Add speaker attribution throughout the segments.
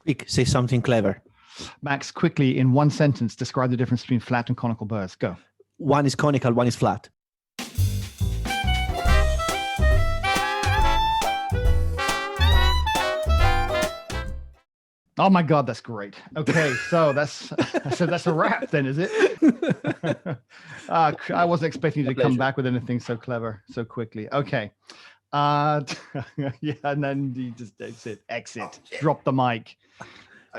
Speaker 1: Quick, say something clever.
Speaker 2: Max, quickly, in one sentence, describe the difference between flat and conical burrs. Go.
Speaker 1: One is conical, one is flat.
Speaker 2: Oh my God, that's great. Okay, so that's a wrap then, is it? I wasn't expecting you to come back with anything so clever so quickly. Okay. Yeah, and then you just exit, drop the mic.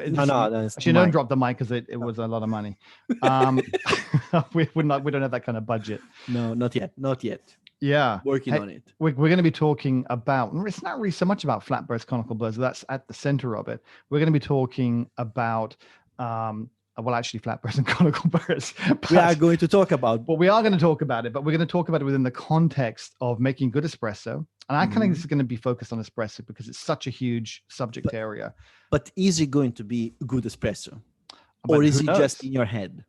Speaker 1: No,
Speaker 2: actually, don't drop the mic because it was a lot of money. We don't have that kind of budget.
Speaker 1: No, not yet.
Speaker 2: Yeah,
Speaker 1: working on it.
Speaker 2: We're going to be talking about. It's not really so much about flat burrs, conical burrs. That's at the center of it. We're going to be talking about. Well, actually, flat burrs and conical burrs.
Speaker 1: We are going to talk about.
Speaker 2: Well, we are going to talk about it, but we're going to talk about it within the context of making good espresso. And I kind of this is going to be focused on espresso because it's such a huge subject area.
Speaker 1: But is it going to be good espresso, or is it just in your head?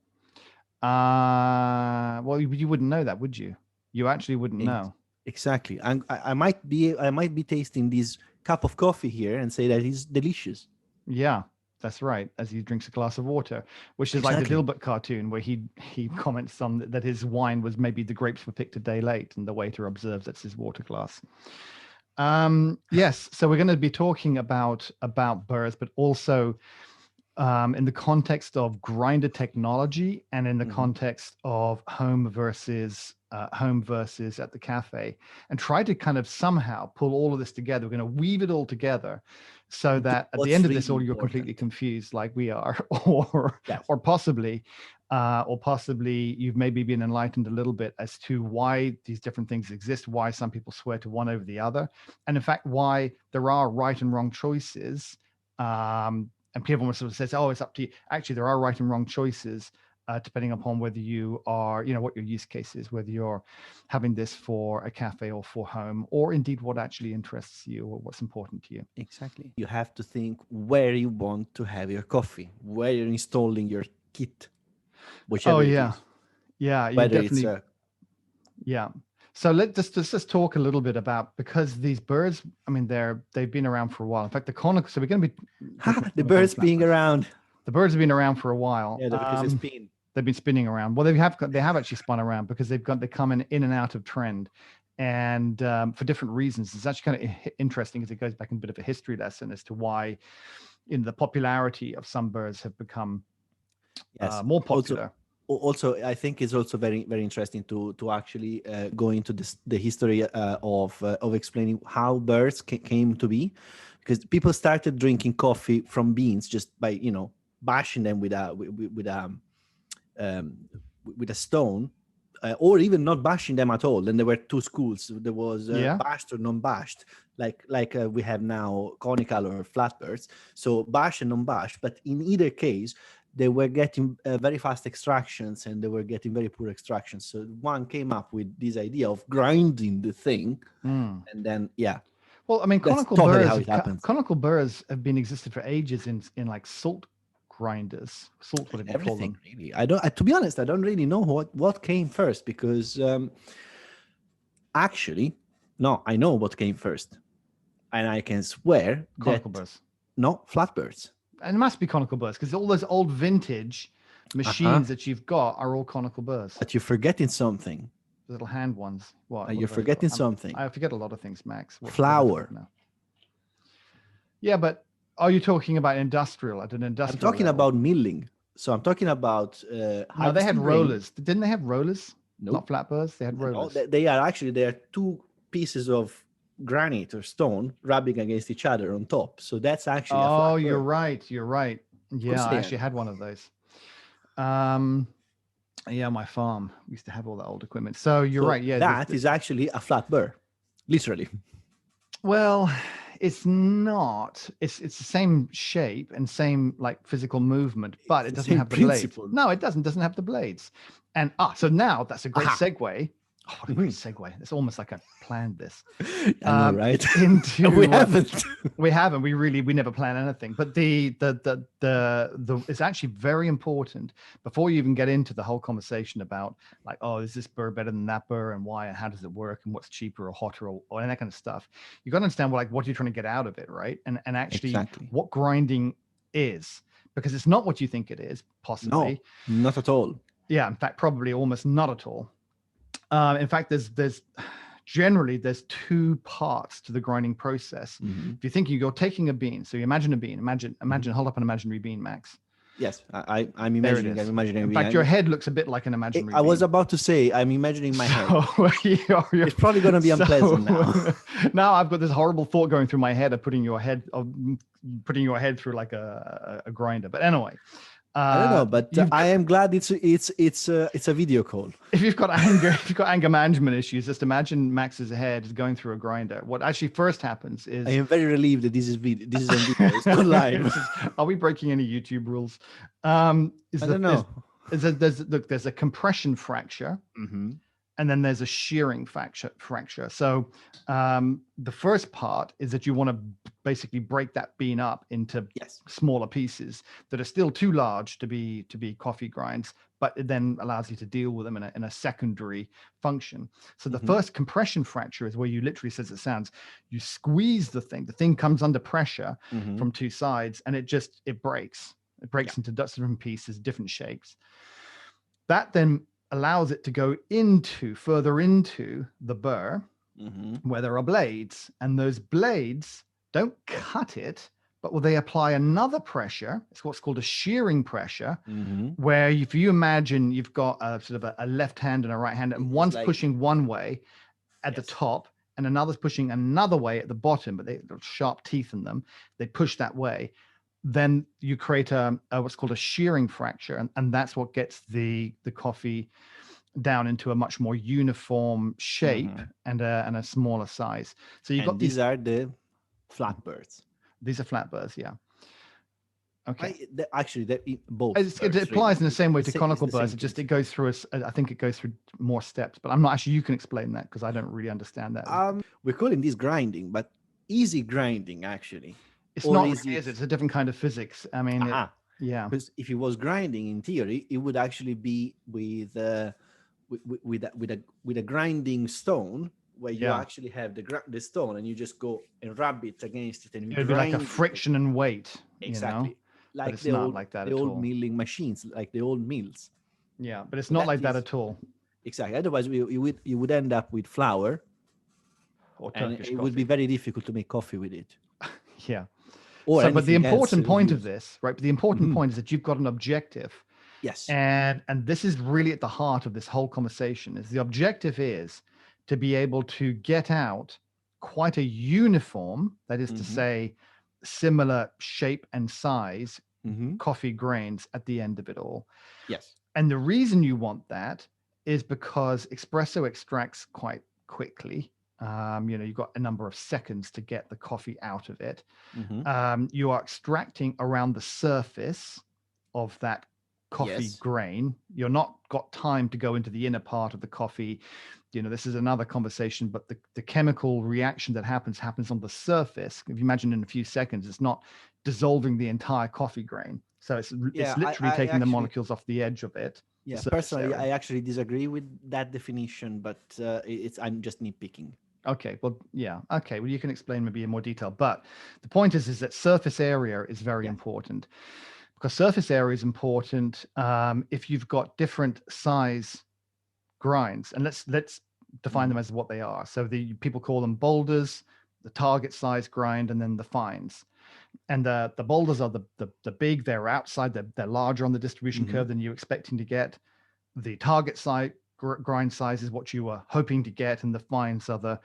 Speaker 2: Well, you wouldn't know that, would you? You actually wouldn't know.
Speaker 1: Exactly. I might be tasting this cup of coffee here and say that it's delicious.
Speaker 2: Yeah. That's right, as he drinks a glass of water, which is like the Dilbert cartoon where he comments on that his wine was maybe the grapes were picked a day late and the waiter observes that's his water glass. Yes, so we're going to be talking about burrs, but also in the context of grinder technology and in the context of home versus at the cafe, and try to kind of somehow pull all of this together. We're going to weave it all together so that at the end of this all you're completely confused like we are, or possibly you've maybe been enlightened a little bit as to why these different things exist, why some people swear to one over the other, and in fact why there are right and wrong choices. And people sort of says, oh, it's up to you. Actually, there are right and wrong choices depending upon whether you are, what your use case is, whether you're having this for a cafe or for home, or indeed what actually interests you or what's important to you.
Speaker 1: Exactly. You have to think where you want to have your coffee, where you're installing your kit, whichever it is.
Speaker 2: Yeah, you definitely. Yeah. So let's just talk a little bit about, because these birds, I mean, they've been around for a while. In fact, the conical. So we're going to be
Speaker 1: the birds being around.
Speaker 2: The birds have been around for a while.
Speaker 1: Yeah, because
Speaker 2: they've been spinning around. Well, they have actually spun around because they come in and out of trend, and for different reasons. It's actually kind of interesting because it goes back in a bit of a history lesson as to why, the popularity of some birds have become more popular.
Speaker 1: Also, I think it's also very, very interesting to actually go into the history of explaining how birds came to be, because people started drinking coffee from beans just by bashing them with a stone, or even not bashing them at all. Then there were two schools. There was bashed or non-bashed, like we have now conical or flat birds. So bashed and non-bashed, but in either case, they were getting very fast extractions and they were getting very poor extractions. So one came up with this idea of grinding the thing, and then
Speaker 2: Well, I mean, conical burrs have been existed for ages in like salt grinders, whatever you call them.
Speaker 1: Really, to be honest, I don't really know what came first, because actually, no, I know what came first, and I can swear
Speaker 2: conical burrs.
Speaker 1: No, flatbirds.
Speaker 2: And it must be conical burrs, because all those old vintage machines that you've got are all conical burrs.
Speaker 1: But you're forgetting something.
Speaker 2: The little hand ones. What?
Speaker 1: You're forgetting something.
Speaker 2: I forget a lot of things, Max.
Speaker 1: Flour.
Speaker 2: Yeah, but are you talking about industrial? At an industrial
Speaker 1: I'm talking
Speaker 2: level?
Speaker 1: about milling. So I'm talking about.
Speaker 2: No, they had rollers. Didn't they have rollers?
Speaker 1: Nope.
Speaker 2: Not flat burrs. They had rollers.
Speaker 1: No, they are two pieces of granite or stone rubbing against each other on top. So that's actually a flat bird.
Speaker 2: You're right. Yeah, I actually had one of those. My farm used to have all that old equipment. So you're right. Yeah,
Speaker 1: that is actually a flat burr, literally.
Speaker 2: Well, it's not. It's the same shape and same like physical movement, but it doesn't have the blades. No, it doesn't. Doesn't have the blades. And so now that's a great segue. Oh, what a great segue. It's almost like I planned this.
Speaker 1: I know, right?
Speaker 2: We haven't. We haven't. We never plan anything. But the it's actually very important before you even get into the whole conversation about like, oh, is this burr better than that burr and why and how does it work and what's cheaper or hotter or that kind of stuff. You got to understand what you're trying to get out of it, right? And actually what grinding is, because it's not what you think it is, possibly.
Speaker 1: No, not at all.
Speaker 2: Yeah, in fact, probably almost not at all. In fact, there's generally there's two parts to the grinding process. If you think you're taking a bean, so you imagine a bean, imagine hold up an imaginary bean, Max.
Speaker 1: Yes, I'm imagining. I'm imagining.
Speaker 2: In fact, your head looks a bit like an imaginary.
Speaker 1: I was about to say, I'm imagining my head.
Speaker 2: It's
Speaker 1: probably going to be unpleasant now.
Speaker 2: Now I've got this horrible thought going through my head of putting your head through like a grinder. But anyway,
Speaker 1: I don't know, but I am glad it's a video call.
Speaker 2: If you've got anger management issues, just imagine Max's head going through a grinder. What actually first happens is,
Speaker 1: I am very relieved that this is on video. It's not live.
Speaker 2: Are we breaking any YouTube rules?
Speaker 1: I don't know.
Speaker 2: There's a compression fracture. And then there's a shearing fracture. So the first part is that you want to basically break that bean up into smaller pieces that are still too large to be coffee grinds, but it then allows you to deal with them in a secondary function. So the first compression fracture is where you literally, as it sounds, you squeeze the thing comes under pressure from two sides, and it breaks. It breaks into different pieces, different shapes. That then allows it to go further into the burr, where there are blades, and those blades don't cut it, but they apply another pressure. It's what's called a shearing pressure, where if you imagine you've got a sort of a left hand and a right hand, and one's pushing one way at the top and another's pushing another way at the bottom, but they've got sharp teeth in them, they push that way. Then you create a what's called a shearing fracture, and that's what gets the coffee down into a much more uniform shape and a smaller size. So you've got
Speaker 1: these are the flat Burrs.
Speaker 2: These are flat Burrs, yeah. Okay.
Speaker 1: Both.
Speaker 2: It applies in the same way to conical Burrs. It goes through I think it goes through more steps, but I'm not actually. You can explain that because I don't really understand that.
Speaker 1: We're calling this grinding, but easy grinding actually.
Speaker 2: It's not easy. It's a different kind of physics. I mean,
Speaker 1: because if it was grinding in theory, it would actually be with a grinding stone, where you actually have the stone and you just go and rub it against it, and
Speaker 2: it'd be like a friction and weight.
Speaker 1: Exactly,
Speaker 2: like it's not like that at all.
Speaker 1: The old milling machines, like the old mills.
Speaker 2: Yeah, but it's not like that at all.
Speaker 1: Exactly. Otherwise, you would end up with flour, and it would be very difficult to make coffee with it.
Speaker 2: Yeah. But the important point of this, right? But the important point is that you've got an objective.
Speaker 1: Yes.
Speaker 2: And this is really at the heart of this whole conversation. Is the objective is to be able to get out quite a uniform, that is to say, similar shape and size coffee grains at the end of it all.
Speaker 1: Yes.
Speaker 2: And the reason you want that is because espresso extracts quite quickly. You've got a number of seconds to get the coffee out of it. You are extracting around the surface of that coffee grain. You're not got time to go into the inner part of the coffee. This is another conversation, but the chemical reaction that happens on the surface. If you imagine in a few seconds, it's not dissolving the entire coffee grain. So it's literally taking the molecules off the edge of it.
Speaker 1: Yeah, personally, I actually disagree with that definition, but I'm just nitpicking.
Speaker 2: Okay, well, yeah. Okay, well, you can explain maybe in more detail. But the point is that surface area is very important, because surface area is important if you've got different size grinds. And let's define them as what they are. So people call them boulders, the target size grind, and then the fines. And the boulders are the big. They're outside. They're larger on the distribution curve than you're expecting to get. The target size grind size is what you were hoping to get, and the fines are the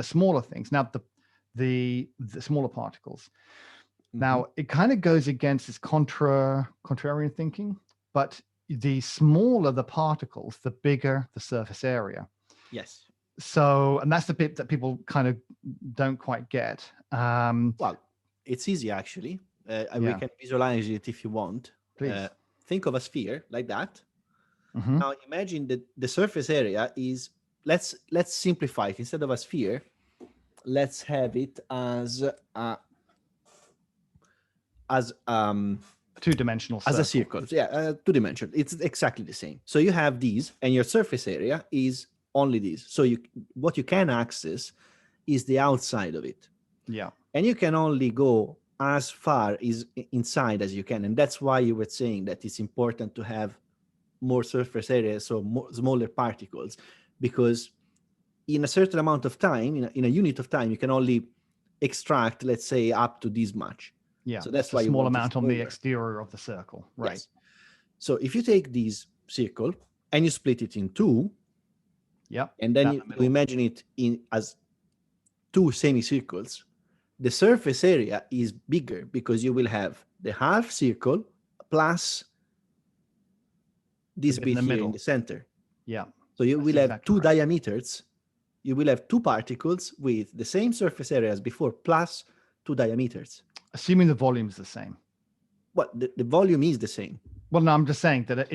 Speaker 2: smaller things. Now the smaller particles. Now it kind of goes against this contrarian thinking, but the smaller the particles, the bigger the surface area.
Speaker 1: Yes.
Speaker 2: So, and that's the bit that people kind of don't quite get.
Speaker 1: Well, it's easy actually. We can visualize it if you want.
Speaker 2: Please.
Speaker 1: Think of a sphere like that. Now imagine that the surface area is, let's simplify it. Instead of a sphere, let's have it as
Speaker 2: two-dimensional
Speaker 1: as a circle. Yeah, two-dimensional. It's exactly the same. So you have these, and your surface area is only these. So what you can access is the outside of it.
Speaker 2: Yeah.
Speaker 1: And you can only go as far inside as you can. And that's why you were saying that it's important to have more surface area, so more smaller particles, because in a certain amount of time, in a unit of time, you can only extract, let's say, up to this much.
Speaker 2: Yeah,
Speaker 1: so that's
Speaker 2: a
Speaker 1: why
Speaker 2: small
Speaker 1: you want
Speaker 2: amount on the exterior of the circle, right?
Speaker 1: Yes. So if you take this circle and you split it in two, and then you imagine it as two semicircles, the surface area is bigger because you will have the half circle plus this bit here in the center.
Speaker 2: Yeah.
Speaker 1: So you will have two diameters. You will have two particles with the same surface area as before, plus two diameters.
Speaker 2: Assuming the volume is the same.
Speaker 1: Well, the volume is the same.
Speaker 2: Well, no, I'm just saying that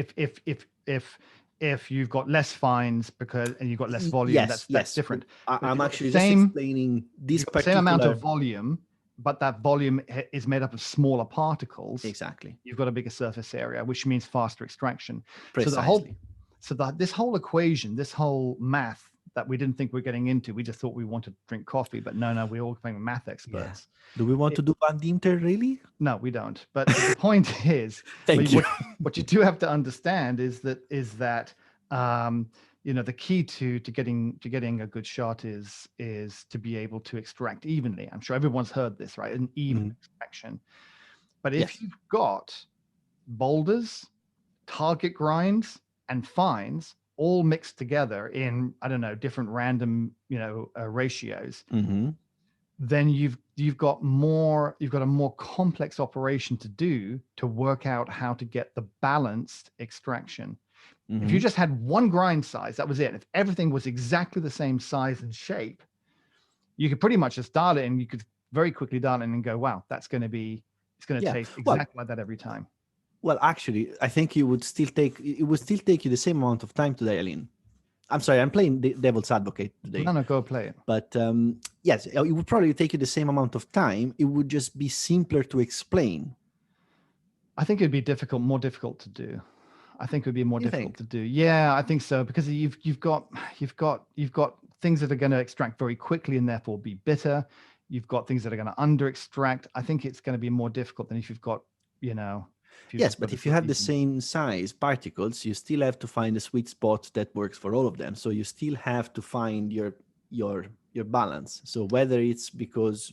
Speaker 2: if you've got less fines and you've got less volume, that's different.
Speaker 1: I'm actually just explaining this particular
Speaker 2: same amount of volume, but that volume is made up of smaller particles.
Speaker 1: Exactly.
Speaker 2: You've got a bigger surface area, which means faster extraction.
Speaker 1: Precisely.
Speaker 2: This whole equation, this whole math that we didn't think we were getting into, we just thought we wanted to drink coffee, but no, we're all becoming math experts.
Speaker 1: Yeah. Do we want to do Van Dinter, really?
Speaker 2: No, we don't. But the point is, what you do have to understand is that the key to getting a good shot is to be able to extract evenly. I'm sure everyone's heard this, right? An even extraction. But if you've got boulders, target grinds, and fines all mixed together in, I don't know, different random, ratios, then you've got a more complex operation to do to work out how to get the balanced extraction. If you just had one grind size, that was it. If everything was exactly the same size and shape, you could pretty much just dial it, and you could very quickly dial it and go, wow, it's going to taste exactly like that every time.
Speaker 1: Well, actually, I think it would still take you the same amount of time to dial in. I'm sorry, I'm playing the devil's advocate today.
Speaker 2: No, go play it.
Speaker 1: But yes, it would probably take you the same amount of time. It would just be simpler to explain.
Speaker 2: I think it'd be more difficult to do. I think it would be more difficult to do. Yeah, I think so, because you've got things that are going to extract very quickly and therefore be bitter. You've got things that are going to under extract. I think it's going to be more difficult than if you've got,
Speaker 1: Yes, but if you have the same size particles, you still have to find a sweet spot that works for all of them. So you still have to find your balance. So whether it's because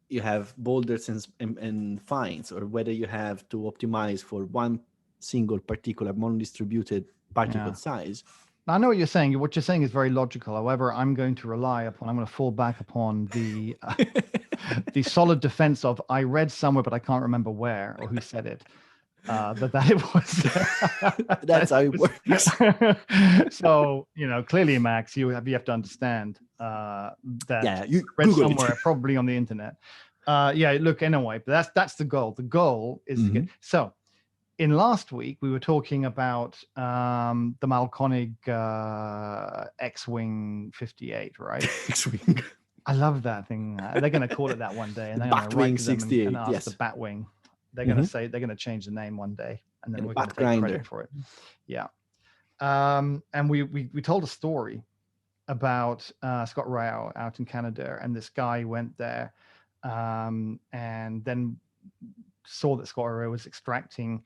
Speaker 1: you have boulders and fines, or whether you have to optimize for one single particular non-distributed particle size.
Speaker 2: I know what you're saying. What you're saying is very logical. However, I'm going to fall back upon the the solid defense of, I read somewhere, but I can't remember where or who said it, that it was.
Speaker 1: That's how it works.
Speaker 2: So, clearly, Max, you have to understand that
Speaker 1: you
Speaker 2: read
Speaker 1: Google
Speaker 2: somewhere,
Speaker 1: it.
Speaker 2: Probably on the internet. Look, anyway, but that's the goal. The goal is to get, so. In last week, we were talking about the Malkonig X-Wing 58, right?
Speaker 1: X-Wing.
Speaker 2: I love that thing. They're going to call it that one day, and they're going to write to them and ask the Batwing. They're going to say they're going to change the name one day, and then we're going to take credit for it. Yeah. And we told a story about Scott Rao out in Canada, and this guy went there, and then saw that Scott Rao was extracting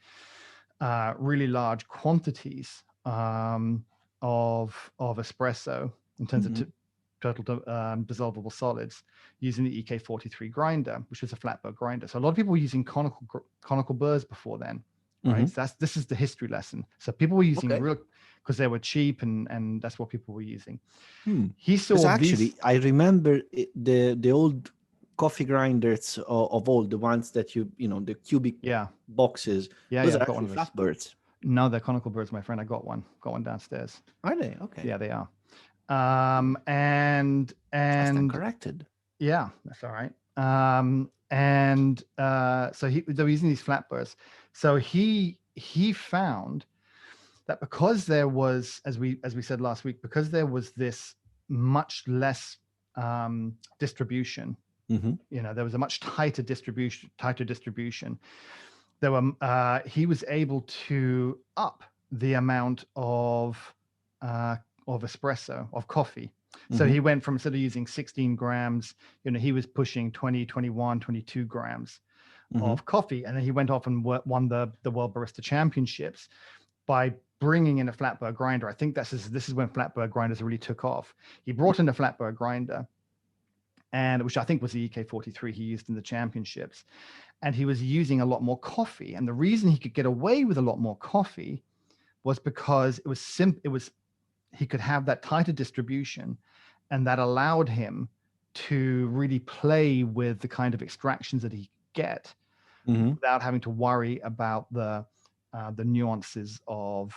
Speaker 2: really large quantities of espresso in terms of total dissolvable solids using the EK43 grinder, which is a flat bed grinder. So a lot of people were using conical burrs before then, right? So this is the history lesson. So people were using real, because they were cheap, and that's what people were using. He saw
Speaker 1: I remember the old coffee grinders of all the ones that the cubic boxes. Those are actually flatbirds.
Speaker 2: No, they're conical birds, my friend. I got one downstairs.
Speaker 1: Are they? Okay.
Speaker 2: Yeah, they are. And
Speaker 1: that's corrected.
Speaker 2: Yeah, that's all right. So they were using these flatbirds. So he found that because there was, as we said last week, because there was this much less distribution. There was a much tighter distribution. There were he was able to up the amount of espresso, of coffee, So he went from, instead of using 16 grams, he was pushing 20, 21, 22 grams of coffee. And then he went off and won the World Barista Championships by bringing in a flat burr grinder. I think this is when flat burr grinders really took off. He brought in a flat burr grinder, and which I think was the EK43 he used in the championships. And he was using a lot more coffee. And the reason he could get away with a lot more coffee was because he could have that tighter distribution, and that allowed him to really play with the kind of extractions that he get without having to worry about the nuances of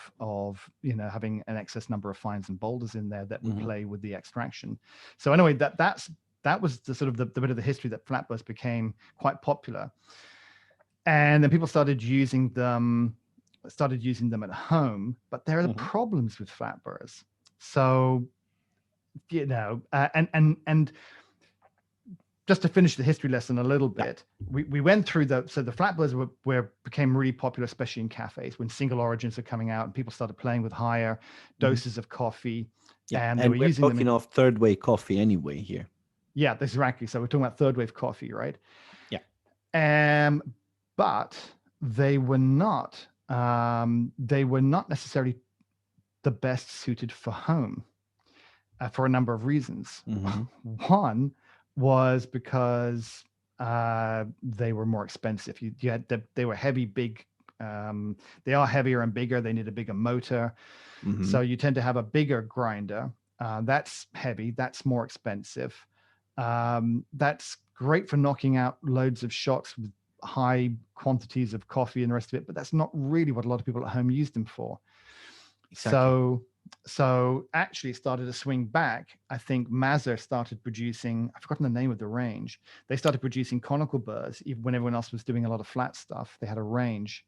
Speaker 2: having an excess number of fines and boulders in there that would play with the extraction. So anyway, that was the sort of the bit of the history that flat burrs became quite popular, and then people started using them at home. But there are problems with flat burrs. So and just to finish the history lesson a little bit, we went through the flat burrs became really popular, especially in cafes when single origins are coming out and people started playing with higher doses of coffee.
Speaker 1: Yeah, and we're talking of third wave coffee anyway here.
Speaker 2: Yeah, exactly. So we're talking about third wave coffee, right?
Speaker 1: Yeah.
Speaker 2: But they were not necessarily the best suited for home for a number of reasons. One was because they were more expensive. They were heavy, big. They are heavier and bigger. They need a bigger motor. So you tend to have a bigger grinder. That's heavy. That's more expensive. That's great for knocking out loads of shots with high quantities of coffee and the rest of it, but that's not really what a lot of people at home use them for. Exactly. So actually it started to swing back. I think Mazzer started producing, I've forgotten the name of the range. They started producing conical burrs, even when everyone else was doing a lot of flat stuff. They had a range.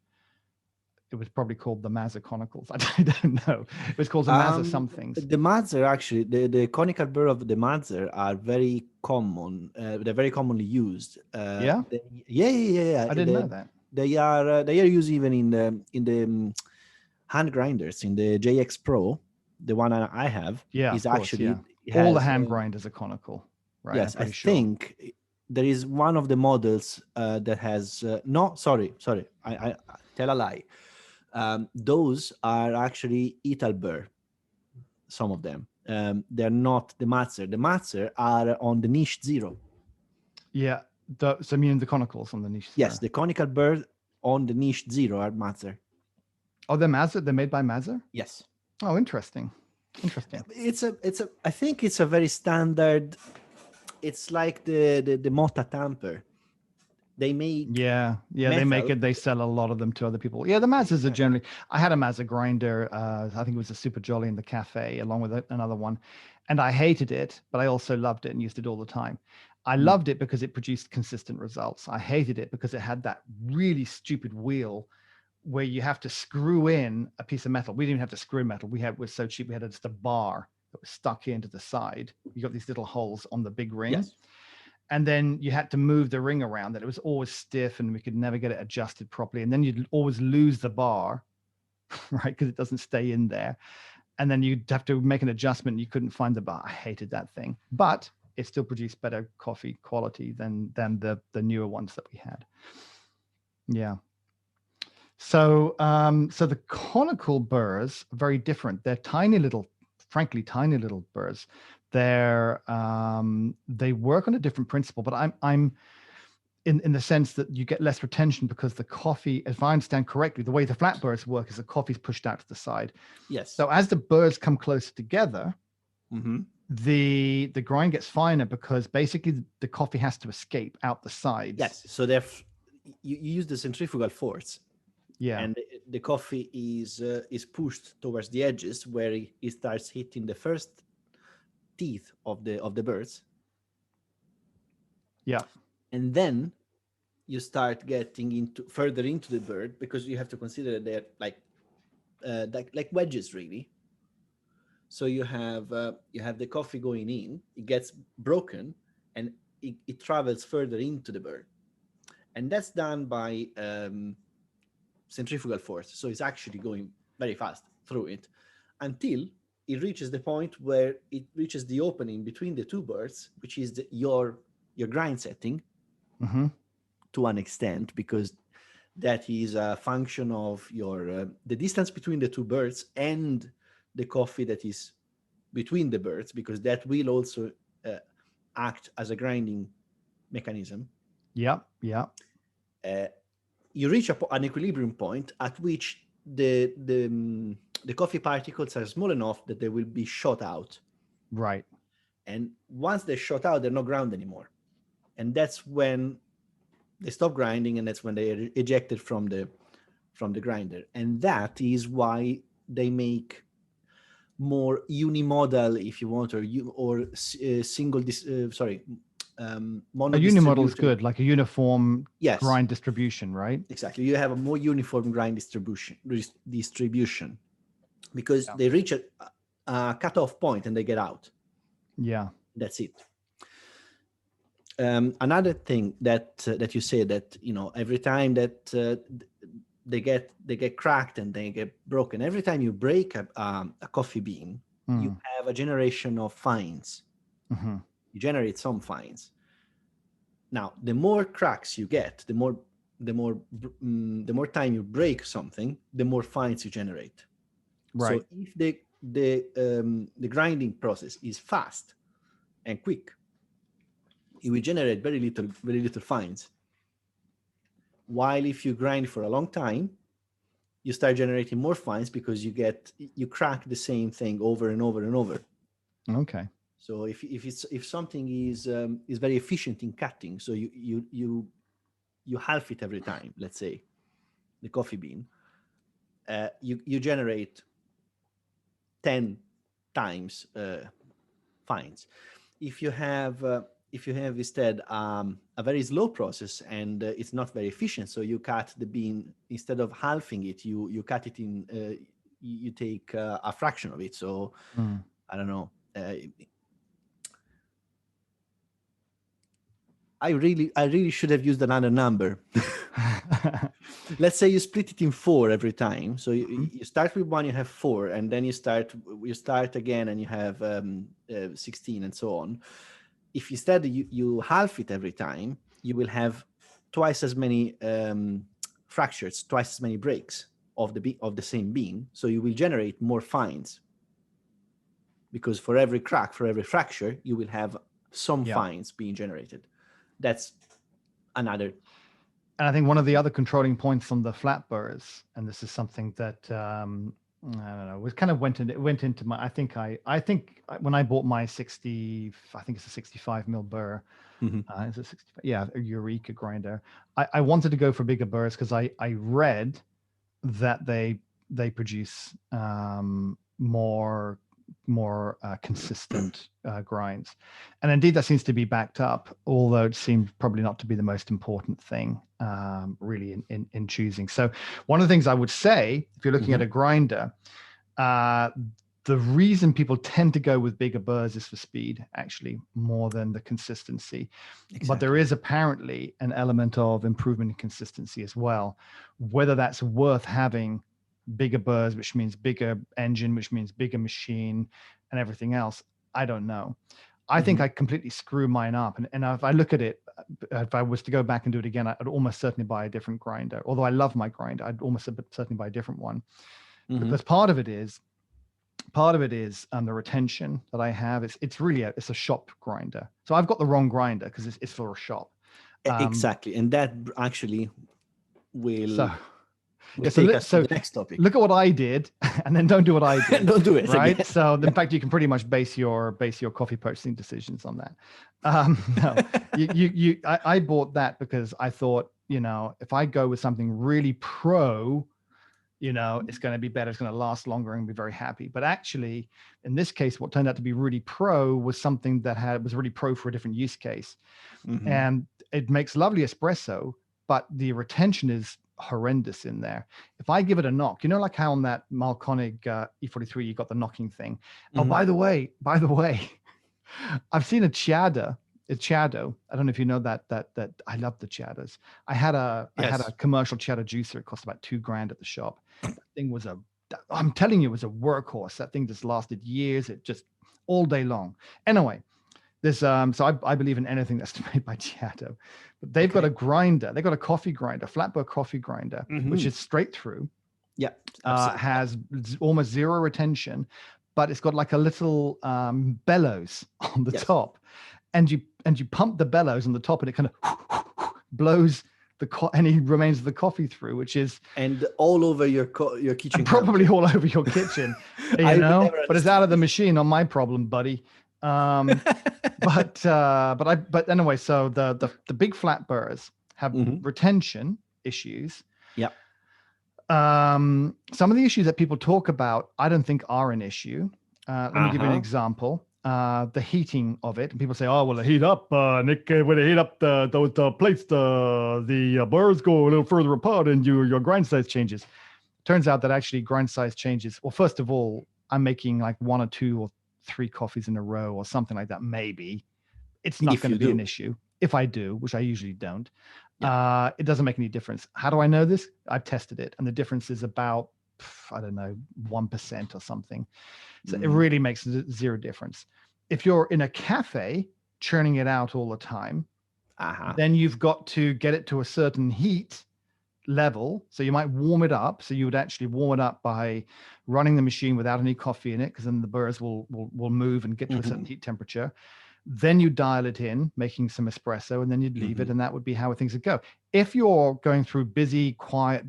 Speaker 2: It was probably called the Mazzer Conicals. I don't know. It was called the Mazzer somethings.
Speaker 1: The Mazzer, actually, the conical burr of the Mazzer are very common. They're very commonly used.
Speaker 2: Yeah?
Speaker 1: Yeah.
Speaker 2: I didn't know that.
Speaker 1: They are used even in the hand grinders, in the JX Pro. The one I have is actually
Speaker 2: all the hand grinders are conical, right?
Speaker 1: Yes, I think there is one of the models that has I tell a lie. Those are actually Italburr, some of them. They're not the Mazzer. The Mazzer are on the niche 0.
Speaker 2: Yeah, so I mean the conicals on the niche 0.
Speaker 1: Yes, the conical burr on the niche 0 are Mazzer.
Speaker 2: Oh, they're Mazzer? They're made by Mazzer?
Speaker 1: Yes.
Speaker 2: Oh, interesting.
Speaker 1: I think it's a very standard. It's like the Motta tamper. They make
Speaker 2: they make it. They sell a lot of them to other people. Yeah, the Mazzers are generally. I had a Mazzer grinder. I think it was a Super Jolly in the cafe, along with another one, and I hated it, but I also loved it and used it all the time. I loved it because it produced consistent results. I hated it because it had that really stupid wheel where you have to screw in a piece of metal. We didn't even have to screw metal. Was so cheap. We had just a bar that was stuck into the side. You got these little holes on the big ring.
Speaker 1: Yes.
Speaker 2: And then you had to move the ring around. That it was always stiff and we could never get it adjusted properly. And then you'd always lose the bar, right? Because it doesn't stay in there. And then you'd have to make an adjustment. You couldn't find the bar. I hated that thing. But it still produced better coffee quality than the newer ones that we had. Yeah. So the conical burrs are very different. They're frankly tiny little burrs. They work on a different principle, but I'm in the sense that you get less retention because the coffee, if I understand correctly, the way the flat burrs work is the coffee's pushed out to the side.
Speaker 1: Yes.
Speaker 2: So as the burrs come closer together, the grind gets finer because basically the coffee has to escape out the sides.
Speaker 1: Yes. So you use the centrifugal force.
Speaker 2: Yeah.
Speaker 1: And the coffee is pushed towards the edges where it starts hitting the first teeth of the burrs.
Speaker 2: Yeah.
Speaker 1: And then you start getting further into the bird because you have to consider they're like wedges really. So you have the coffee going in, it gets broken, and it travels further into the bird, and that's done by centrifugal force. So it's actually going very fast through it until it reaches the point where it reaches the opening between the two birds, which is your grind setting to an extent, because that is a function of your the distance between the two birds and the coffee that is between the birds, because that will also act as a grinding mechanism.
Speaker 2: Yeah.
Speaker 1: You reach an equilibrium point at which the coffee particles are small enough that they will be shot out.
Speaker 2: Right.
Speaker 1: And once they're shot out, they're not ground anymore. And that's when they stop grinding, and that's when they are ejected from the grinder. And that is why they make more unimodal, if you want, or single mono
Speaker 2: a unimodal is good, like a uniform grind distribution, right?
Speaker 1: Exactly. You have a more uniform grind distribution because they reach a cutoff point and they get out.
Speaker 2: Yeah,
Speaker 1: that's it. Another thing that you say, that every time that they get cracked and they get broken, every time you break a coffee bean, you have a generation of fines. You generate some fines. Now, the more cracks you get, the more time you break something, the more fines you generate.
Speaker 2: Right.
Speaker 1: So if the grinding process is fast and quick, it will generate very little fines. While if you grind for a long time, you start generating more fines because you crack the same thing over and over and over.
Speaker 2: Okay.
Speaker 1: So if something is very efficient in cutting, so you halve it every time, let's say, the coffee bean, you generate 10 times fines. If you have instead a very slow process and it's not very efficient, so you cut the bean, instead of halving it, you cut it in, you take a fraction of it. So I don't know. I really should have used another number. Let's say you split it in 4 every time. So you start with 1, you have 4, and then you start again and you have 16 and so on. If instead you halve it every time, you will have twice as many fractures, twice as many breaks of the same bean. So you will generate more fines, because for every crack, for every fracture, you will have some fines being generated. That's another.
Speaker 2: And I think one of the other controlling points on the flat burrs, and this is something that I don't know, it kind of went into my. I think when I bought my 60, I think it's a 65 mil burr. It's a 65, a Eureka grinder. I wanted to go for bigger burrs because I read that they produce more consistent grinds, and indeed that seems to be backed up, although it seemed probably not to be the most important thing really in choosing. So one of the things I would say, if you're looking at a grinder, the reason people tend to go with bigger burrs is for speed, actually, more than the consistency. Exactly. But there is apparently an element of improvement in consistency as well, whether that's worth having bigger burrs, which means bigger engine, which means bigger machine and everything else. I don't know. I think I completely screw mine up. And if I look at it, if I was to go back and do it again, I'd almost certainly buy a different grinder. Although I love my grinder, I'd almost certainly buy a different one. Because part of it is the retention that I have. It's really a shop grinder. So I've got the wrong grinder because it's for a shop.
Speaker 1: Exactly. And that actually will...
Speaker 2: So the next topic. Look at what I did, and then don't do what I did.
Speaker 1: Don't do it,
Speaker 2: right?
Speaker 1: Again.
Speaker 2: So, in fact, you can pretty much base your coffee purchasing decisions on that. No, I bought that because I thought, if I go with something really pro, it's going to be better. It's going to last longer and be very happy. But actually, in this case, what turned out to be really pro was something that was really pro for a different use case, and it makes lovely espresso, but the retention is horrendous in there. If I give it a knock, like how on that Malkonig E43 you got the knocking thing. Oh, by the way, I've seen a Chiado. I don't know if you know that I love the Chiados. I had a commercial Chiado juicer. It cost about $2,000 at the shop. That thing was a I'm telling you, it was a workhorse. That thing just lasted years. It just all day long. Anyway, this so I believe in anything that's made by Giotto. But they've got a grinder. They've got a coffee grinder, flat Burr coffee grinder, which is straight through.
Speaker 1: Yeah,
Speaker 2: has almost zero retention, but it's got like a little bellows on the top, and you pump the bellows on the top, and it kind of blows any remains of the coffee through, which is
Speaker 1: all over your kitchen,
Speaker 2: probably all over your kitchen, you know. But it's out of the machine, not my problem, buddy. But anyway, so the big flat Burrs have retention issues.
Speaker 1: Yep.
Speaker 2: Some of the issues that people talk about, I don't think are an issue. Let me give you an example. The heating of it, and people say, "Oh, well, it heat up, Nick. When they heat up those plates, the Burrs go a little further apart, and your grind size changes." Turns out that actually grind size changes. Well, first of all, I'm making like 1 or 2 or 3 coffees in a row or something like that. Maybe it's not going to be an issue if I do, which I usually don't. It doesn't make any difference. How do I know this? I've tested it, and the difference is about, I don't know, 1% or something. So it really makes zero difference. If you're in a cafe churning it out all the time, then you've got to get it to a certain heat level. So you might warm it up. So you would actually warm it up by running the machine without any coffee in it, because then the Burrs will move and get to a certain heat temperature. Then you dial it in, making some espresso, and then you'd leave it, and that would be how things would go. If you're going through busy, quiet,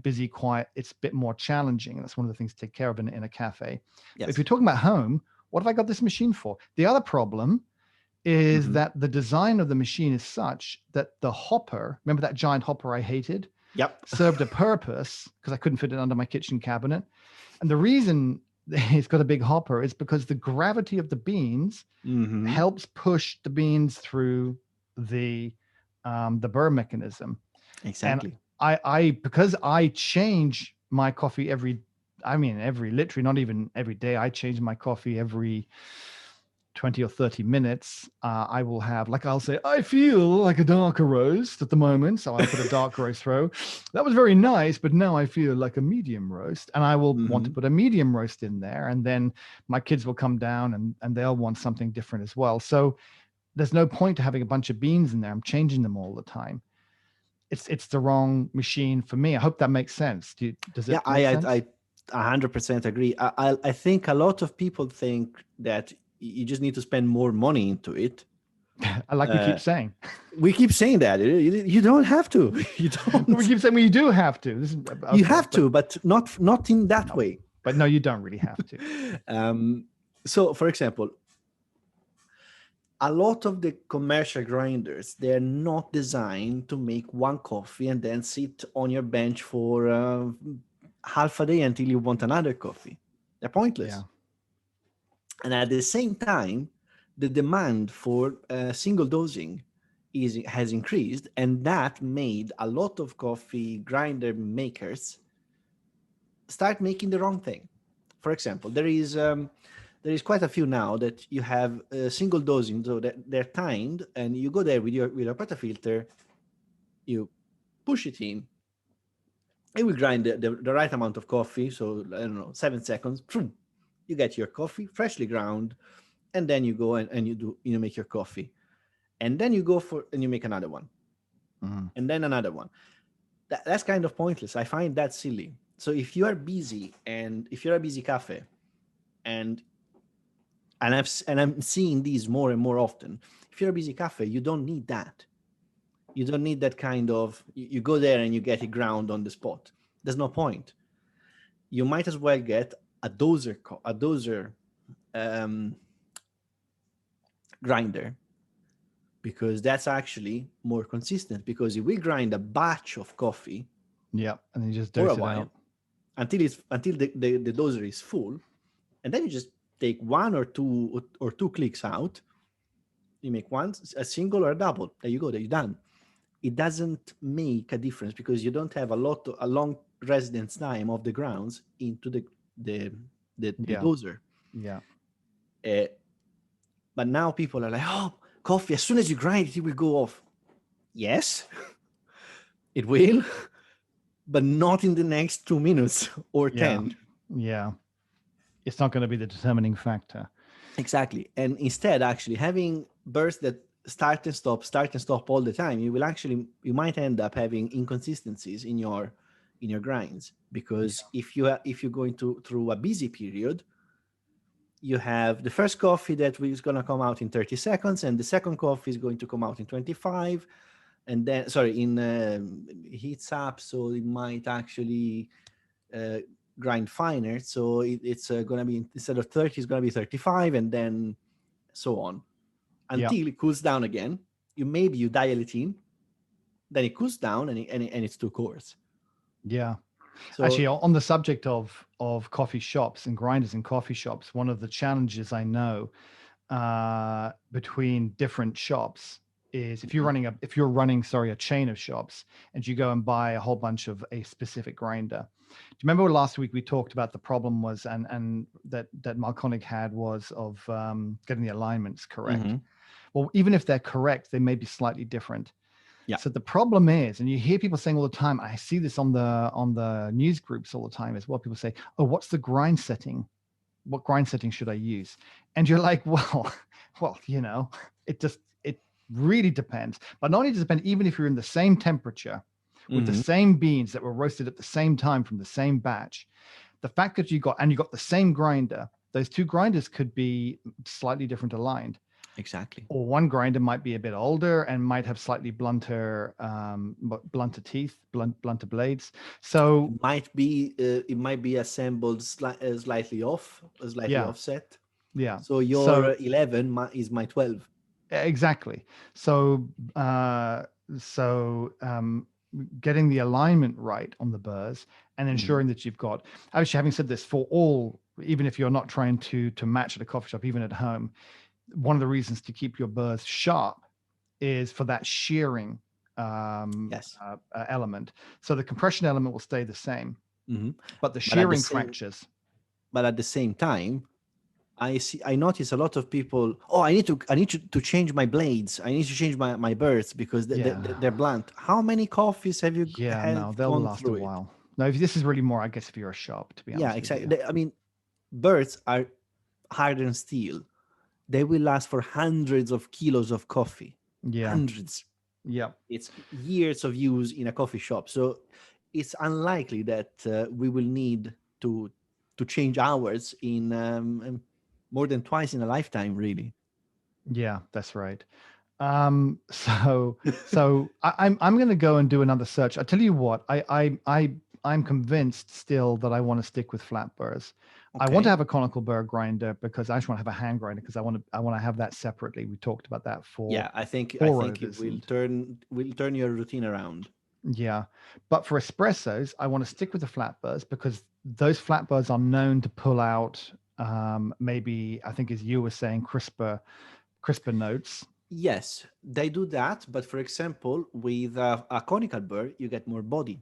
Speaker 2: it's a bit more challenging. And that's one of the things to take care of in a cafe. Yes. If you're talking about home, what have I got this machine for? The other problem is that the design of the machine is such that the hopper, remember that giant hopper I hated?
Speaker 1: Yep.
Speaker 2: Served a purpose because I couldn't fit it under my kitchen cabinet. And the reason it's got a big hopper is because the gravity of the beans helps push the beans through the Burr mechanism.
Speaker 1: Exactly.
Speaker 2: And I because I change my coffee literally not even every day. I change my coffee every 20 or 30 minutes. I will have, like, I'll say, I feel like a darker roast at the moment. So I'll put a dark roast through. That was very nice, but now I feel like a medium roast. And I will want to put a medium roast in there. And then my kids will come down and they'll want something different as well. So there's no point to having a bunch of beans in there. I'm changing them all the time. It's the wrong machine for me. I hope that makes sense. Does it make sense?
Speaker 1: I 100% agree. I think a lot of people think that you just need to spend more money into it.
Speaker 2: We keep saying.
Speaker 1: We keep saying that. You don't have to. You don't.
Speaker 2: We keep saying, well, you do have to.
Speaker 1: You have to, but not in that way.
Speaker 2: But no, you don't really have to.
Speaker 1: So, for example, a lot of the commercial grinders, they're not designed to make one coffee and then sit on your bench for half a day until you want another coffee. They're pointless. Yeah. And at the same time, the demand for single dosing has increased, and that made a lot of coffee grinder makers start making the wrong thing. For example, there is quite a few now that you have single dosing, so that they're timed, and you go there with your portafilter, you push it in, it will grind the right amount of coffee. So I don't know, 7 seconds. You get your coffee freshly ground, and then you go and you make your coffee, and then you go and you make another one, and then another one. That's kind of pointless. I find that silly. So if you are busy, and if you're a busy cafe, and I'm seeing these more and more often. If you're a busy cafe, you don't need that. You don't need that kind of. You go there and you get it ground on the spot. There's no point. You might as well get a doser grinder, because that's actually more consistent, because it will grind a batch of coffee.
Speaker 2: Yeah, and you just dose it out
Speaker 1: until the doser is full, and then you just take 1 or 2 clicks out. You make a single or a double. There you go. There you're done. It doesn't make a difference because you don't have a long residence time of the grounds into the doser.
Speaker 2: Yeah.
Speaker 1: But now people are like, oh, coffee, as soon as you grind it, it will go off. Yes, it will, but not in the next 2 minutes or 10.
Speaker 2: Yeah. It's not going to be the determining factor.
Speaker 1: Exactly. And instead, actually having bursts that start and stop all the time, you might end up having inconsistencies in your grinds, because if you're going to through a busy period, you have the first coffee that is going to come out in 30 seconds, and the second coffee is going to come out in 25, and then in heats up, so it might actually uh, grind finer, so it's going to be, instead of 30, it's going to be 35, and then so on until it cools down again. You dial it in, then it cools down, and it's too coarse.
Speaker 2: Yeah.
Speaker 1: So
Speaker 2: actually, on the subject of coffee shops and grinders in coffee shops, one of the challenges I know between different shops is if you're running a chain of shops and you go and buy a whole bunch of a specific grinder. Do you remember last week we talked about the problem was and that Marconic had was of getting the alignments correct? Well, even if they're correct, they may be slightly different.
Speaker 1: Yeah.
Speaker 2: So the problem is, and you hear people saying all the time, I see this on the news groups all the time as well. People say, "Oh, what's the grind setting? What grind setting should I use?" And you're like, well, it really depends. But not only does it depend, even if you're in the same temperature with the same beans that were roasted at the same time from the same batch, the fact that you got the same grinder, those two grinders could be slightly different aligned.
Speaker 1: Exactly.
Speaker 2: Or one grinder might be a bit older and might have slightly blunter teeth, blunter blades. So
Speaker 1: it might be assembled slightly offset.
Speaker 2: Yeah.
Speaker 1: So your 11 is my 12.
Speaker 2: Exactly. So getting the alignment right on the burrs and ensuring that you've got, actually, having said this, for all, even if you're not trying to match at a coffee shop, even at home, one of the reasons to keep your burrs sharp is for that shearing element. So the compression element will stay the same, but the shearing fractures.
Speaker 1: But at the same time, I notice a lot of people, I need to change my blades. I need to change my burrs because they're blunt. How many coffees have you had?
Speaker 2: No, they'll last a while. No, if this is really more, I guess, if you're a shop, to be honest.
Speaker 1: Yeah, exactly. I mean, burrs are harder than steel. They will last for hundreds of kilos of coffee.
Speaker 2: Yeah.
Speaker 1: Hundreds.
Speaker 2: Yeah.
Speaker 1: It's years of use in a coffee shop. So it's unlikely that we will need to change ours in more than twice in a lifetime, really.
Speaker 2: Yeah, that's right. I'm going to go and do another search. I tell you what, I'm convinced still that I want to stick with flat burrs. Okay. I want to have a conical burr grinder because I just want to have a hand grinder because I want to have that separately. We talked about that for
Speaker 1: I think it will turn your routine around.
Speaker 2: Yeah, but for espressos, I want to stick with the flat burrs because those flat burrs are known to pull out maybe, I think as you were saying, crisper notes.
Speaker 1: Yes, they do that, but for example, with a conical burr, you get more body.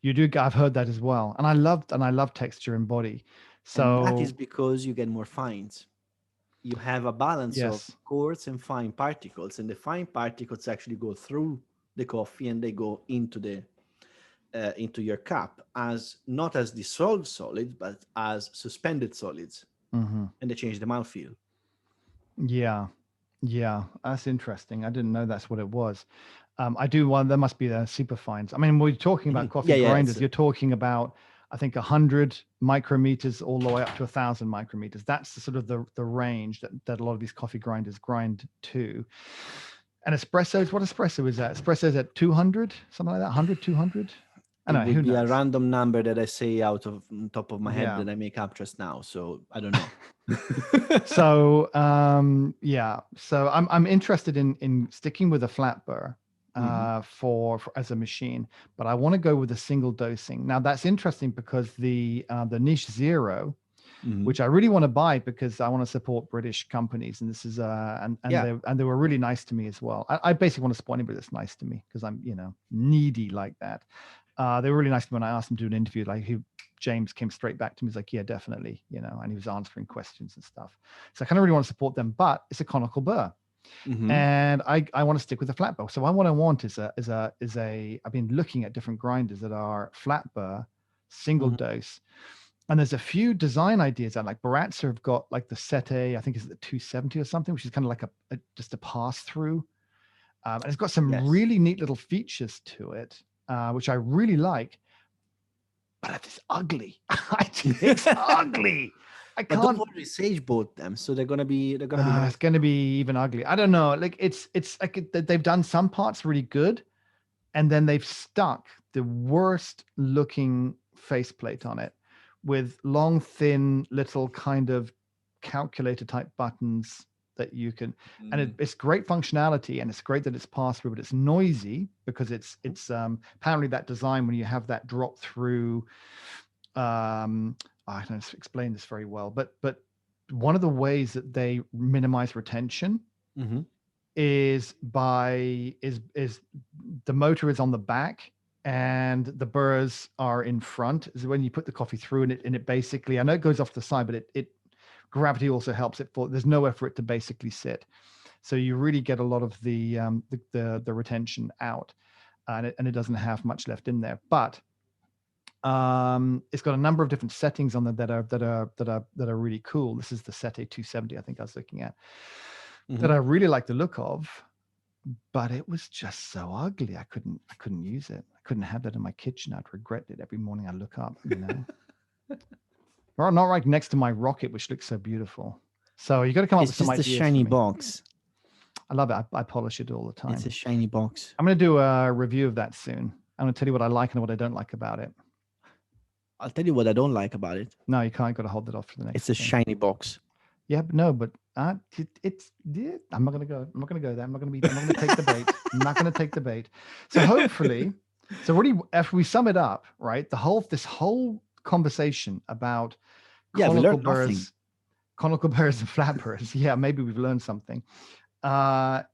Speaker 2: You do. I've heard that as well, and I love texture and body. So
Speaker 1: and that is because you get more fines. You have a balance of coarse and fine particles, and the fine particles actually go through the coffee and they go into your cup as not as dissolved solids, but as suspended solids, and they change the mouthfeel.
Speaker 2: Yeah, that's interesting. I didn't know that's what it was. I do. Well, there must be the super fines. I mean, we're talking about coffee grinders. You're talking about, I think, 100 micrometers all the way up to 1,000 micrometers. That's the sort of the range that a lot of these coffee grinders grind to. And espressos, what espresso is that? Espresso is at 200, something like that, 100, 200?
Speaker 1: I don't know. It would be a random number that I say out of the top of my head that I make up just now. So I don't know.
Speaker 2: So so I'm interested in sticking with a flat burr for as a machine, but I want to go with a single dosing. Now that's interesting because the Niche Zero, which I really want to buy because I want to support British companies, and this is they were really nice to me as well. I basically want to support anybody that's nice to me because I'm needy like that. They were really nice to me when I asked them to do an interview. James came straight back to me. He's like, yeah, definitely, and he was answering questions and stuff. So I kind of really want to support them, but it's a conical burr. And I want to stick with the flat burr. So what I want is a I've been looking at different grinders that are flat burr, single dose. And there's a few design ideas out, like Baratza have got like the Sete, I think it's the 270 or something, which is kind of like just a pass through. And it's got some really neat little features to it, which I really like. But it's ugly. It's ugly. I can't.
Speaker 1: But don't worry, Sage bought them, so they're gonna be nice.
Speaker 2: It's gonna be even ugly. I don't know. Like it's like they've done some parts really good, and then they've stuck the worst looking faceplate on it with long, thin, little kind of calculator type buttons that you can, and it's great functionality, and it's great that it's pass through, but it's noisy because it's apparently that design, when you have that drop through, I don't explain this very well, but one of the ways that they minimize retention is the motor is on the back and the burrs are in front. Is when you put the coffee through, and it basically, I know it goes off the side, but it gravity also helps it. There's nowhere for it to basically sit, so you really get a lot of the retention out, and it doesn't have much left in there. But it's got a number of different settings on there that are really cool. This is the Sete 270, I think I was looking at, that I really like the look of, but it was just so ugly. I couldn't use it. I couldn't have that in my kitchen. I'd regret it every morning I look up, you know. Or not right next to my rocket, which looks so beautiful. So you got to come up with some ideas.
Speaker 1: It's just a shiny box.
Speaker 2: I love it. I polish it all the time.
Speaker 1: It's a shiny box.
Speaker 2: I'm going to do a review of that soon. I'm going to tell you what I like and what I don't like about it.
Speaker 1: I'll tell you what I don't like about it.
Speaker 2: No, you can't. Got to hold that off for the next.
Speaker 1: It's a shiny box.
Speaker 2: Yeah, but no, but it's. Yeah, I'm not going to go. I'm not going to go there. I'm not going to take the bait. I'm not going to take the bait. So hopefully, really, if we sum it up, right, this whole conversation about conical burrs and flat burrs. Yeah, maybe we've learned something.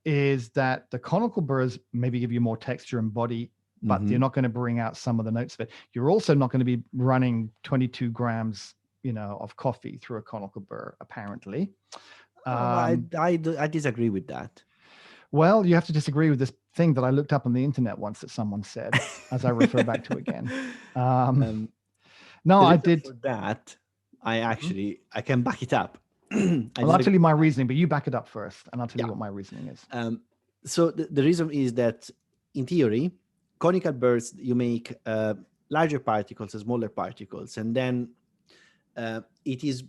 Speaker 2: Is that the conical burrs maybe give you more texture and body, but you're not going to bring out some of the notes of it. You're also not going to be running 22 grams, of coffee through a conical burr, apparently.
Speaker 1: I disagree with that.
Speaker 2: Well, you have to disagree with this thing that I looked up on the internet once that someone said, as I refer back to again. No, I did
Speaker 1: that. I can back it up.
Speaker 2: I'll tell you my reasoning, but you back it up first, and I'll tell you what my reasoning is.
Speaker 1: So the reason is that, in theory, conical burrs, you make larger particles and smaller particles, and then it is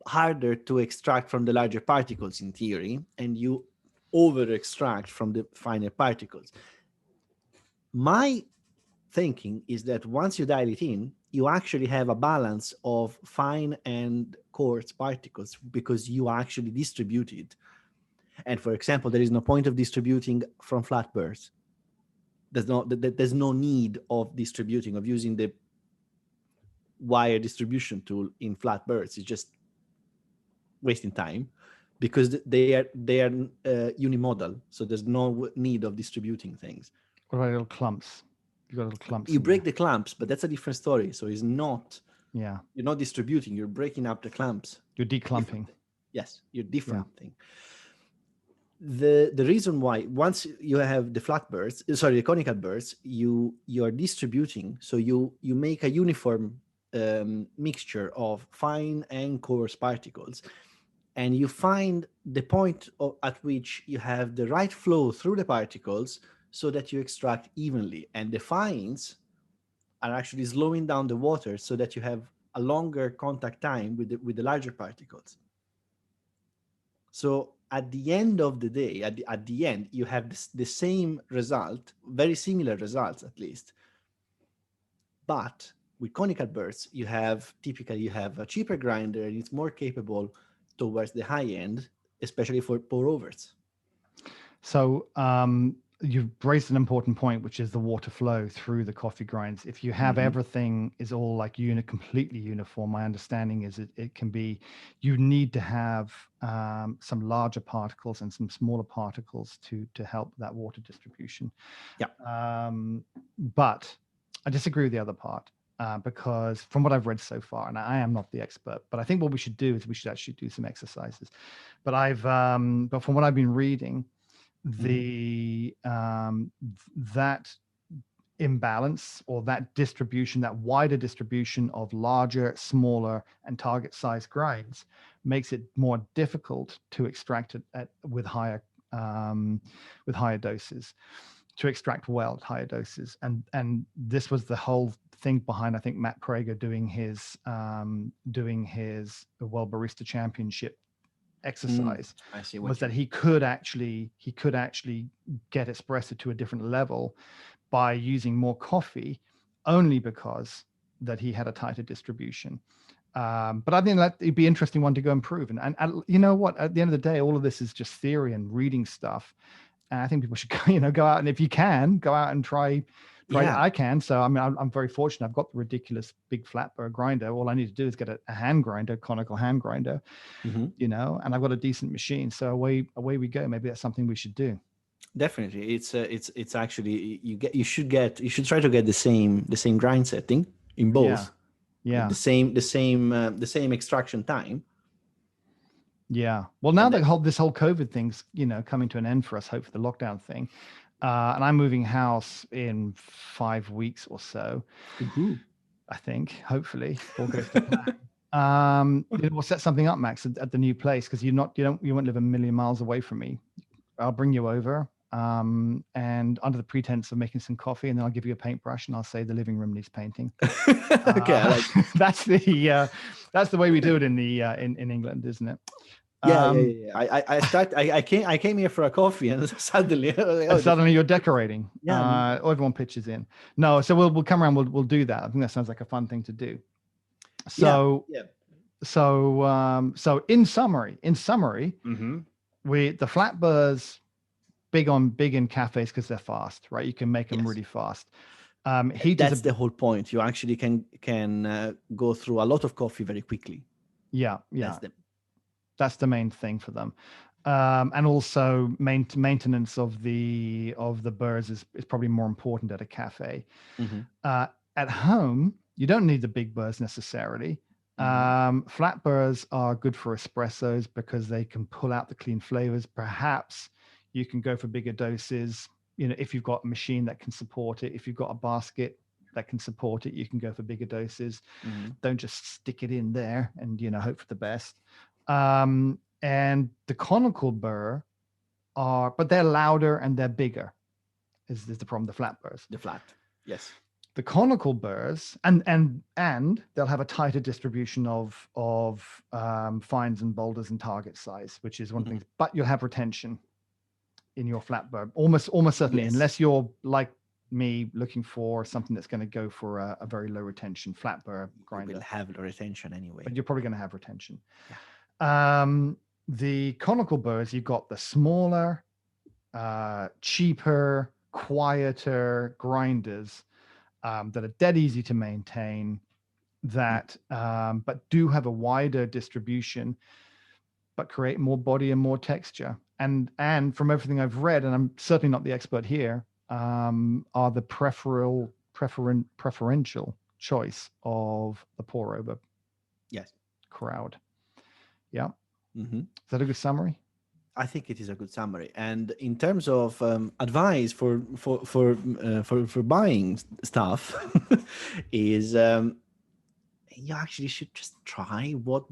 Speaker 1: harder to extract from the larger particles in theory, and you over extract from the finer particles. My thinking is that once you dial it in, you actually have a balance of fine and coarse particles because you actually distribute it. And for example, there is no point of distributing from flat burrs. There's no need of distributing, of using the wire distribution tool in flat burrs. It's just wasting time because they are unimodal. So there's no need of distributing things.
Speaker 2: What about little clumps? You got little clumps.
Speaker 1: You break the clamps, but that's a different story. So it's not.
Speaker 2: Yeah.
Speaker 1: You're not distributing. You're breaking up the clamps.
Speaker 2: You're declumping.
Speaker 1: Yes, you're declumping. Yeah. The reason why, once you have the the conical burrs, you are distributing. So you make a uniform mixture of fine and coarse particles, and you find the point at which you have the right flow through the particles, so that you extract evenly. And the fines are actually slowing down the water so that you have a longer contact time with the larger particles. So at the end of the day, at the end, you have the same result, very similar results at least. But with conical burrs, you have a cheaper grinder, and it's more capable towards the high end, especially for pour overs.
Speaker 2: So you've raised an important point, which is the water flow through the coffee grinds. If you have everything is all like completely uniform, my understanding is it can be, you need to have some larger particles and some smaller particles to help that water distribution.
Speaker 1: Yeah.
Speaker 2: But I disagree with the other part. Because from what I've read so far, and I am not the expert, but I think what we should do is we should actually do some exercises. But but from what I've been reading, that imbalance, or that distribution, that wider distribution of larger, smaller, and target size grains, makes it more difficult to extract it with higher doses, to extract well at higher doses. And this was the whole thing behind, I think, Matt Prager doing his World Barista Championship exercise.
Speaker 1: I see
Speaker 2: was that he could actually get espresso to a different level by using more coffee, only because that he had a tighter distribution. But I think that it'd be an interesting one to go and prove. And you know what? At the end of the day, all of this is just theory and reading stuff. And I think people should go out, and if you can, go out and try. Yeah. I can. So I mean, I'm very fortunate. I've got the ridiculous big flat burr grinder. All I need to do is get a hand grinder, conical hand grinder, and I've got a decent machine. So away we go. Maybe that's something we should do.
Speaker 1: Definitely, it's actually you should try to get the same grind setting in both.
Speaker 2: Yeah.
Speaker 1: The same extraction time.
Speaker 2: Yeah. Well, now that this whole COVID thing's coming to an end for us, hopefully the lockdown thing, and I'm moving house in 5 weeks or so. I think, hopefully, all goes to plan. We'll set something up, Max, at the new place, because you won't live a million miles away from me. I'll bring you over, and under the pretense of making some coffee, and then I'll give you a paintbrush, and I'll say the living room needs painting.
Speaker 1: Okay,
Speaker 2: that's the way we do it in England, isn't it?
Speaker 1: Yeah. I came here for a coffee, and suddenly
Speaker 2: you're decorating. Yeah, everyone pitches in. No, so we'll come around. We'll do that. I think that sounds like a fun thing to do. So So in summary, the flat burrs big in cafes because they're fast, right? You can make them really fast.
Speaker 1: That's the whole point. You actually can go through a lot of coffee very quickly.
Speaker 2: Yeah. That's the main thing for them. And also maintenance of the burrs is probably more important at a cafe. At home, you don't need the big burrs necessarily. Flat burrs are good for espressos because they can pull out the clean flavors. Perhaps you can go for bigger doses. If you've got a machine that can support it, if you've got a basket that can support it, you can go for bigger doses. Don't just stick it in there and hope for the best. And the conical burr but they're louder and they're bigger. Is the problem? The flat burrs.
Speaker 1: The flat, yes.
Speaker 2: The conical burrs, and they'll have a tighter distribution of fines and boulders and target size, which is one thing. But you'll have retention in your flat burr, almost certainly, unless you're like me looking for something that's going to go for a very low retention flat burr grinder.
Speaker 1: You will have the retention anyway.
Speaker 2: But you're probably going to have retention. Yeah. The conical burrs, you've got the smaller, cheaper, quieter grinders that are dead easy to maintain, that but do have a wider distribution, but create more body and more texture. And from everything I've read, and I'm certainly not the expert here, are the preferential choice of the pour over crowd. Yeah. Is that a good summary?
Speaker 1: I think it is a good summary. And in terms of advice for buying stuff, is you actually should just try what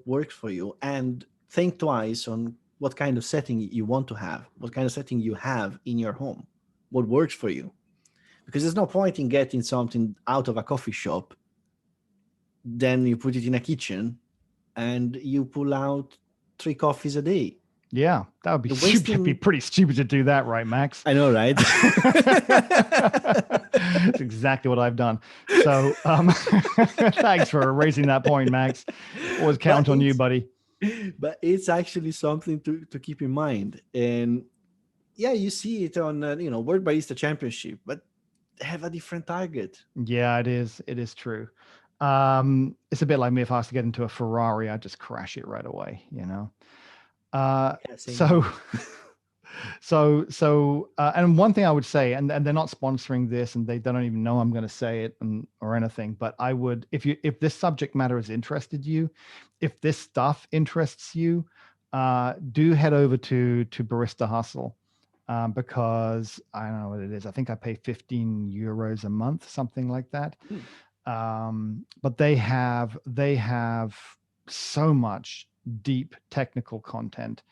Speaker 1: works for you, and think twice on what kind of setting you want to have, what kind of setting you have in your home, what works for you. Because there's no point in getting something out of a coffee shop, then you put it in a kitchen, and you pull out 3 coffees a day.
Speaker 2: Yeah, that would be it'd be pretty stupid to do that, right, Max?
Speaker 1: I know, right?
Speaker 2: That's exactly what I've done. So thanks for raising that point, Max. Always count on you, buddy.
Speaker 1: But it's actually something to keep in mind. And yeah, you see it on World Barista Championship, but they have a different target.
Speaker 2: Yeah, it is. It is true. It's a bit like me. If I was to get into a Ferrari, I'd just crash it right away, and one thing I would say, and they're not sponsoring this, and they don't even know I'm going to say it or anything, but I would, if this subject matter has interested you, if this stuff interests you, do head over to Barista Hustle. because I don't know what it is. I think I pay 15 euros a month, something like that. But they have so much deep technical content.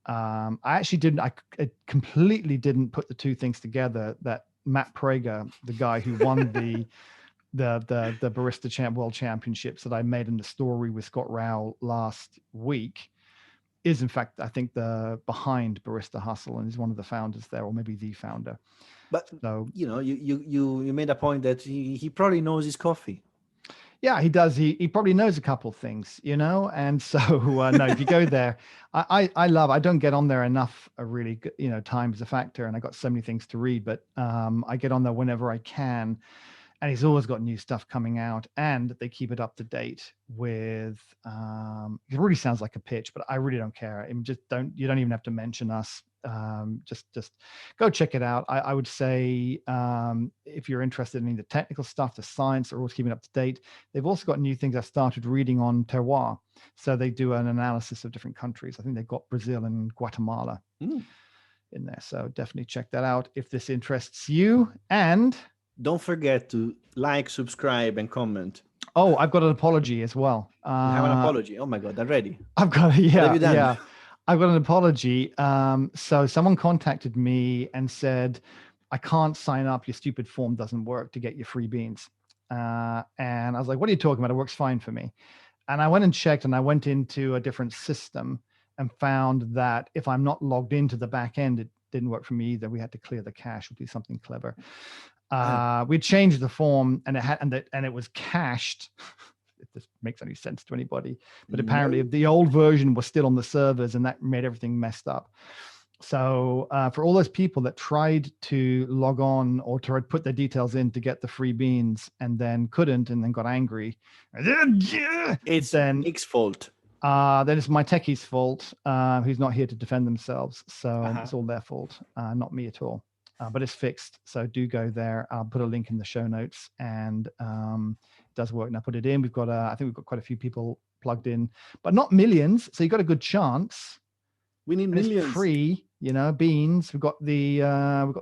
Speaker 2: I completely didn't put the two things together, that Matt Prager, the guy who won the Barista World Championships that I made in the story with Scott Rao last week, is in fact, I think, the behind Barista Hustle, and is one of the founders there, or maybe the founder.
Speaker 1: But so, you made a point that he probably knows his coffee.
Speaker 2: Yeah, he does. He probably knows a couple of things, and so no, if you go there, I don't get on there enough, really, time is a factor, and I got so many things to read, but I get on there whenever I can. And he's always got new stuff coming out, and they keep it up to date with, it really sounds like a pitch, but I really don't care. You don't even have to mention us. Just go check it out. I would say, if you're interested in the technical stuff, the science, they're always keeping up to date. They've also got new things I started reading on terroir. So they do an analysis of different countries. I think they've got Brazil and Guatemala in there. So definitely check that out if this interests you. And
Speaker 1: don't forget to like, subscribe, and comment.
Speaker 2: Oh, I've got an apology as well.
Speaker 1: You have an apology? Oh my God, I'm ready.
Speaker 2: I've got, yeah. I've got an apology. So someone contacted me and said, I can't sign up. Your stupid form doesn't work to get your free beans. And I was like, what are you talking about? It works fine for me. And I went and checked, and I went into a different system and found that if I'm not logged into the back end, it didn't work for me either. We had to clear the cache or do something clever. We changed the form, and it was cached. If this makes any sense to anybody, but apparently the old version was still on the servers, and that made everything messed up. So for all those people that tried to log on or tried to put their details in to get the free beans and then couldn't, and then got angry,
Speaker 1: it's Nick's fault.
Speaker 2: Then it's my techie's fault, who's not here to defend themselves. So it's all their fault, not me at all. But it's fixed, so do go there. I'll put a link in the show notes, and it does work. And I put it in. I think we've got quite a few people plugged in, but not millions. So you got a good chance.
Speaker 1: We need millions.
Speaker 2: It's free, beans. We've got the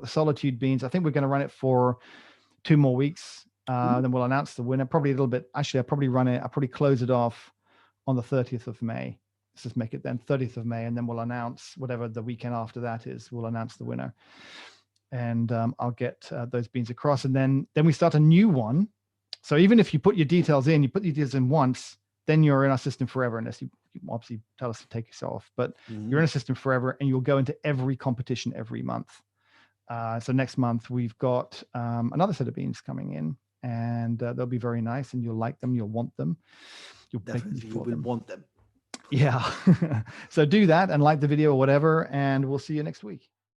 Speaker 2: Solitude beans. I think we're going to run it for 2 more weeks. Then we'll announce the winner. Probably a little bit. Actually, I'll probably close it off on the 30th of May. Let's just make it then 30th of May, and then we'll announce whatever the weekend after that is. We'll announce the winner. And I'll get those beans across, and then we start a new one. So even if you put your details in, once, then you're in our system forever, unless you obviously tell us to take us off. But you're in a system forever, and you'll go into every competition every month. So next month we've got another set of beans coming in, and they'll be very nice, and you'll like them, you'll want them.
Speaker 1: Definitely, you will want them.
Speaker 2: Yeah. So do that and like the video or whatever, and we'll see you next week.